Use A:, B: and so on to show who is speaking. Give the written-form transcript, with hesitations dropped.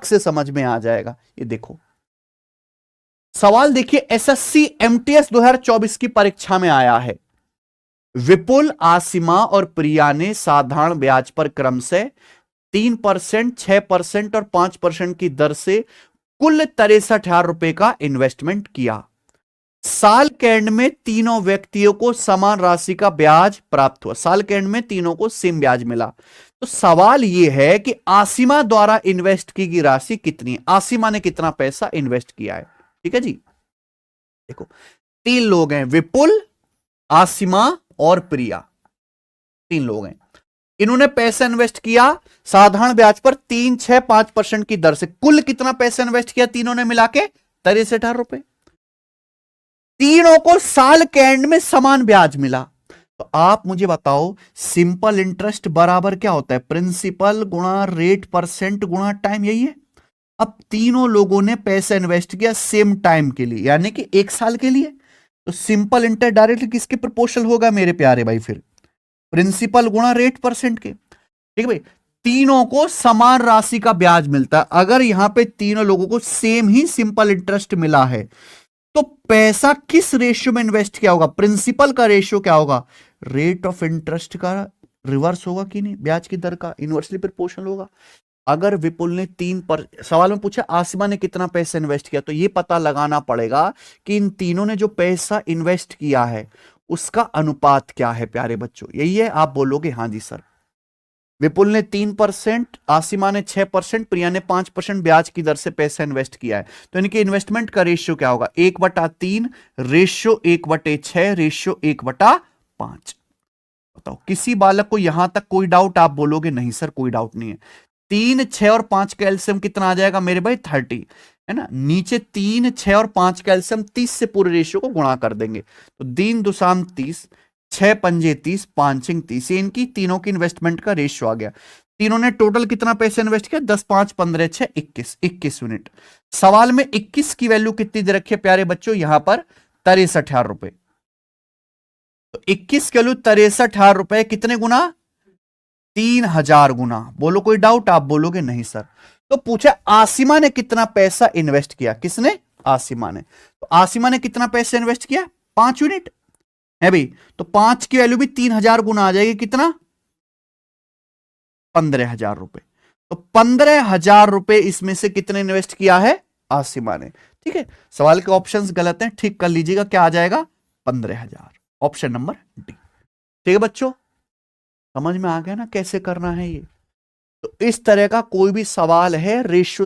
A: से समझ में आ जाएगा। ये देखो सवाल देखिए, एसएससी एमटीएस 2024 की परीक्षा में आया है। विपुल, आसिमा और प्रिया ने साधारण ब्याज पर क्रमशः 3%, 6% और 5% की दर से कुल 63,000 रुपए का इन्वेस्टमेंट किया। साल के एंड में तीनों व्यक्तियों को समान राशि का ब्याज प्राप्त हुआ। साल के एंड में तीनों को सेम ब्याज मिला। तो सवाल यह है कि आसिमा द्वारा इन्वेस्ट की गई राशि कितनी है, आसिमा ने कितना पैसा इन्वेस्ट किया है। ठीक है जी, देखो 3 लोग हैं, विपुल, आसिमा और प्रिया, 3 लोग हैं। इन्होंने पैसा इन्वेस्ट किया साधारण ब्याज पर 3, 6, 5% की दर से। कुल कितना पैसा इन्वेस्ट किया तीनों ने मिला के? 63,000 रुपए। तीनों को साल के एंड में समान ब्याज मिला। तो आप मुझे बताओ, सिंपल इंटरेस्ट बराबर क्या होता है? प्रिंसिपल गुणा रेट परसेंट गुणा टाइम, यही है। अब तीनों लोगों ने पैसा इन्वेस्ट किया सेम टाइम के लिए, यानी कि 1 साल के लिए। तो सिंपल इंटरेस्ट डायरेक्टली किसके प्रोपोर्शनल होगा मेरे प्यारे भाई? फिर प्रिंसिपल गुणा रेट परसेंट के। ठीक है भाई, तीनों को समान राशि का ब्याज मिलता है। अगर यहां पे तीनों लोगों को सेम ही सिंपल इंटरेस्ट मिला है तो पैसा किस रेशियो में इन्वेस्ट किया होगा? प्रिंसिपल का रेशियो क्या होगा? रेट ऑफ इंटरेस्ट का रिवर्स होगा कि नहीं? ब्याज की दर का इनवर्सली प्रोपोर्शनल होगा। अगर विपुल ने सवाल में पूछा आसिमा ने कितना पैसा इन्वेस्ट किया, तो यह पता लगाना पड़ेगा कि इन तीनों ने जो पैसा इन्वेस्ट किया है उसका अनुपात क्या है प्यारे बच्चों। यही है, आप बोलोगे हाँ जी सर। विपुल ने 3%, आसिमा ने 6%, प्रिया ने 5% ब्याज की दर से पैसा इन्वेस्ट किया है। तो इनके इन्वेस्टमेंट का रेशियो क्या होगा? 1/3, रेशियो 1/6, रेशियो 1/5। बताओ, किसी बालक को यहां तक कोई डाउट? आप बोलोगे नहीं सर कोई डाउट नहीं है। 3, 6 और 5 का एलसीएम कितना आ जाएगा मेरे भाई? 30 है ना। नीचे 3, 6 और 5 का एलसीएम 30 से पूरे रेशियो को गुणा कर देंगे। तो 3 दूसाम 30, 6 पंजे 30, 5 सिंग 30। इनकी तीनों की इन्वेस्टमेंट का रेशियो आ गया। तीनों ने टोटल कितना पैसा इन्वेस्ट किया? 10, 5, 15, 6, 21 यूनिट। सवाल में 21 की वैल्यू कितनी दे रखी है प्यारे बच्चों? यहां पर 63,000 रुपए। तो 21 की वैल्यू 63,000 रुपए कितने गुना? 3,000 गुना। बोलो कोई डाउट? आप बोलोगे नहीं सर। तो पूछा आसिमा ने कितना पैसा इन्वेस्ट किया? किसने? आसिमा ने। तो आसिमा ने कितना पैसा इन्वेस्ट किया? 5 यूनिट है भाई। तो 5 की वैल्यू भी 3,000 गुना आ जाएगी। कितना? 15,000 रुपए। तो 15,000 रुपए इसमें से कितने इन्वेस्ट किया है? आसिमा ने। ठीक है, सवाल के ऑप्शंस गलत हैं, ठीक कर लीजिएगा। क्या आ जाएगा? 15,000, ऑप्शन नंबर डी। ठीक है बच्चों, समझ में आ गया ना कैसे करना है ये? तो इस तरह का कोई भी सवाल है रेशियो